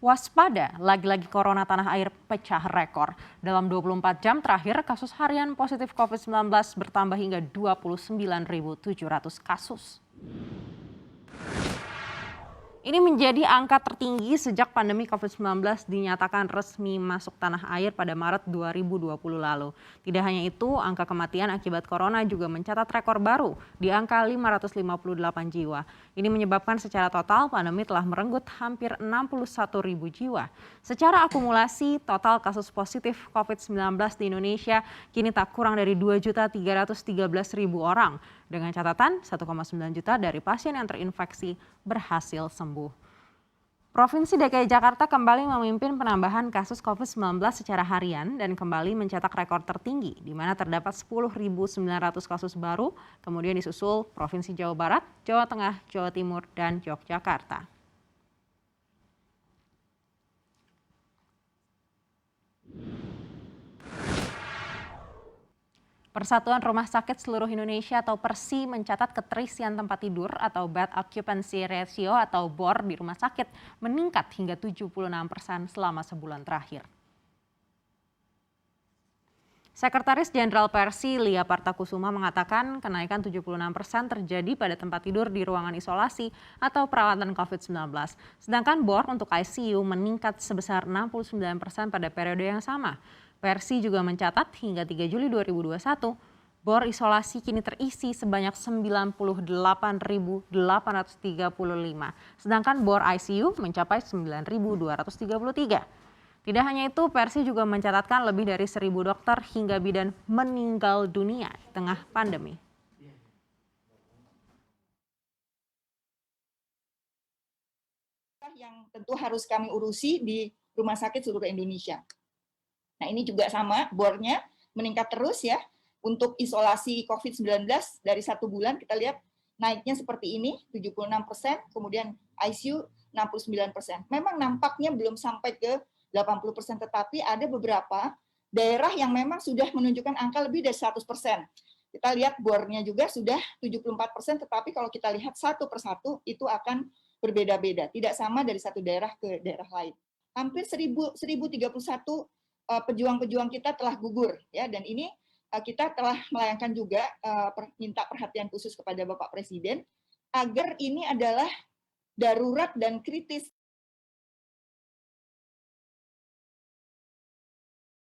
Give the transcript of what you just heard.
Waspada, lagi-lagi corona tanah air pecah rekor. Dalam 24 jam terakhir, kasus harian positif COVID-19 bertambah hingga 29.700 kasus. Ini menjadi angka tertinggi sejak pandemi COVID-19 dinyatakan resmi masuk tanah air pada Maret 2020 lalu. Tidak hanya itu, angka kematian akibat corona juga mencatat rekor baru di angka 558 jiwa. Ini menyebabkan secara total pandemi telah merenggut hampir 61.000 jiwa. Secara akumulasi, total kasus positif COVID-19 di Indonesia kini tak kurang dari 2.313.000 orang. Dengan catatan 1,9 juta dari pasien yang terinfeksi berhasil sembuh. Provinsi DKI Jakarta kembali memimpin penambahan kasus COVID-19 secara harian dan kembali mencetak rekor tertinggi, di mana terdapat 10.900 kasus baru, kemudian disusul Provinsi Jawa Barat, Jawa Tengah, Jawa Timur, dan Yogyakarta. Persatuan Rumah Sakit Seluruh Indonesia atau PERSI mencatat keterisian tempat tidur atau bed occupancy ratio atau BOR di rumah sakit meningkat hingga 76% selama sebulan terakhir. Sekretaris Jenderal PERSI Lia Partakusuma mengatakan kenaikan 76% terjadi pada tempat tidur di ruangan isolasi atau perawatan COVID-19. Sedangkan BOR untuk ICU meningkat sebesar 69% pada periode yang sama. PERSI juga mencatat hingga 3 Juli 2021, BOR isolasi kini terisi sebanyak 98.835, sedangkan BOR ICU mencapai 9.233. Tidak hanya itu, PERSI juga mencatatkan lebih dari 1.000 dokter hingga bidan meninggal dunia di tengah pandemi. Yang tentu harus kami urusi di Rumah Sakit Seluruh Indonesia. Nah, ini juga sama, BOR-nya meningkat terus ya. Untuk isolasi COVID-19 dari 1 bulan kita lihat naiknya seperti ini, 76%, kemudian ICU 69%. Memang nampaknya belum sampai ke 80%, tetapi ada beberapa daerah yang memang sudah menunjukkan angka lebih dari 100%. Kita lihat BOR-nya juga sudah 74%, tetapi kalau kita lihat satu persatu itu akan berbeda-beda, tidak sama dari satu daerah ke daerah lain. Hampir 1.031 pejuang-pejuang kita telah gugur ya, dan ini kita telah melayangkan juga minta perhatian khusus kepada Bapak Presiden agar ini adalah darurat dan kritis